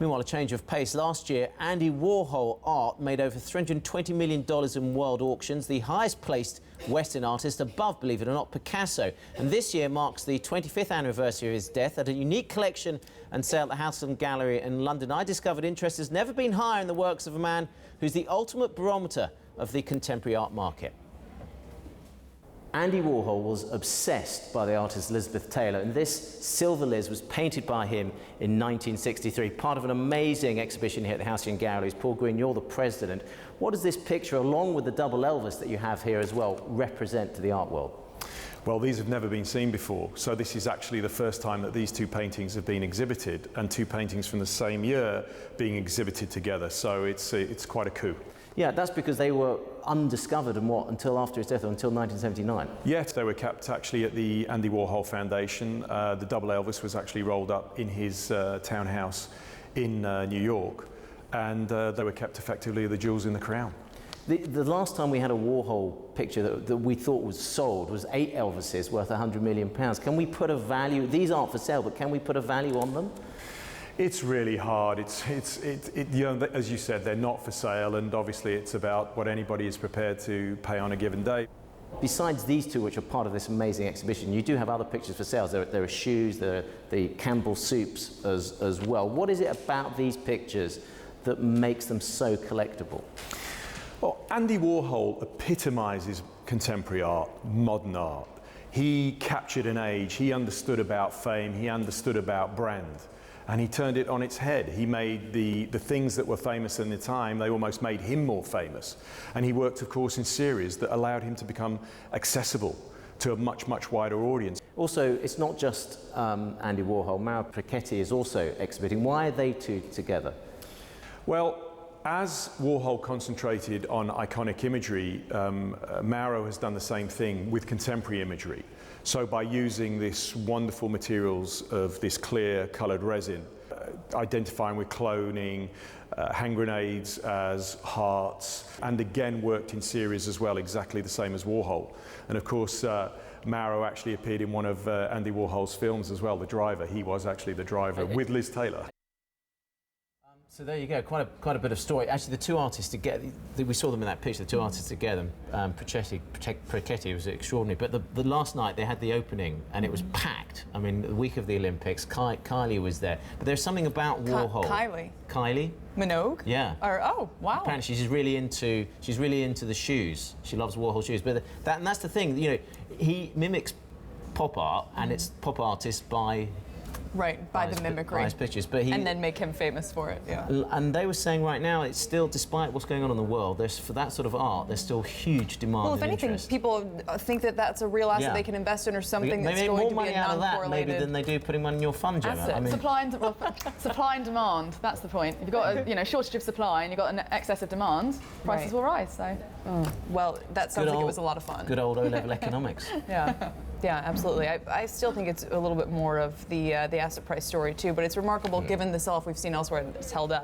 Meanwhile, a change of pace. Last year, Andy Warhol art made over $320 million in world auctions, the highest placed Western artist, above, believe it or not, Picasso. And this year marks the 25th anniversary of his death. At a unique collection and sale at the House and Gallery in London, I discovered interest has never been higher in the works of a man who's the ultimate barometer of the contemporary art market. Andy Warhol was obsessed by the artist Elizabeth Taylor, and this Silver Liz was painted by him in 1963, part of an amazing exhibition here at the House and Galleries. Paul Green, you're the president. What does this picture, along with the double Elvis that you have here as well, represent to the art world? Well, these have never been seen before, so this is actually the first time that these two paintings have been exhibited, and two paintings from the same year being exhibited together, so it's quite a coup. Yeah, that's because they were undiscovered and until after his death, or until 1979? Yes, they were kept actually at the Andy Warhol Foundation. The double Elvis was actually rolled up in his townhouse in New York, and they were kept effectively the jewels in the crown. The last time we had a Warhol picture that we thought was sold was 8 Elvises worth £100 million. Can we put a value, these aren't for sale, but can we put a value on them? It's really hard. You know, as you said, they're not for sale, and obviously it's about what anybody is prepared to pay on a given day. Besides these two, which are part of this amazing exhibition, you do have other pictures for sales. There are shoes, there are the Campbell soups as well. What is it about these pictures that makes them so collectible? Well, Andy Warhol epitomizes contemporary art, modern art. He captured an age, he understood about fame, he understood about brand. And he turned it on its head. He made the things that were famous in the time, they almost made him more famous. And he worked, of course, in series that allowed him to become accessible to a much, much wider audience. Also, it's not just Andy Warhol. Mauro is also exhibiting. Why are they two together? Well, as Warhol concentrated on iconic imagery, Mauro has done the same thing with contemporary imagery. So by using this wonderful materials of this clear coloured resin, identifying with cloning, hand grenades as hearts, and again worked in series as well, exactly the same as Warhol. And of course, Mauro actually appeared in one of Andy Warhol's films as well, The Driver. He was actually the driver with Liz Taylor. So there you go, quite a bit of story. Actually, the two artists together, we saw them in that picture, the two artists together. Prochetti was extraordinary. But the last night they had the opening and it was packed. I mean, the week of the Olympics, Kylie was there. But there's something about Warhol. Kylie Minogue? Yeah. Oh, wow. Apparently she's really into the shoes. She loves Warhol shoes. But and that's the thing, you know, he mimics pop art, and it's pop artists by the mimicry. Pictures, and then make him famous for it, yeah. And they were saying right now, it's still, despite what's going on in the world, for that sort of art, there's still huge demand. Well, if anything, interest. People think that that's a real asset they can invest in, or something that's going to be a non-correlated. Maybe than they do putting money in your fund, Gemma. That's it. Supply and demand. That's the point. If you've got a shortage of supply and you've got an excess of demand, prices will rise. So, well, that sounds like it was a lot of fun. Good old O-level economics. Yeah. Yeah, absolutely. I still think it's a little bit more of the asset price story too, but it's remarkable given the sell-off we've seen elsewhere that it's held up.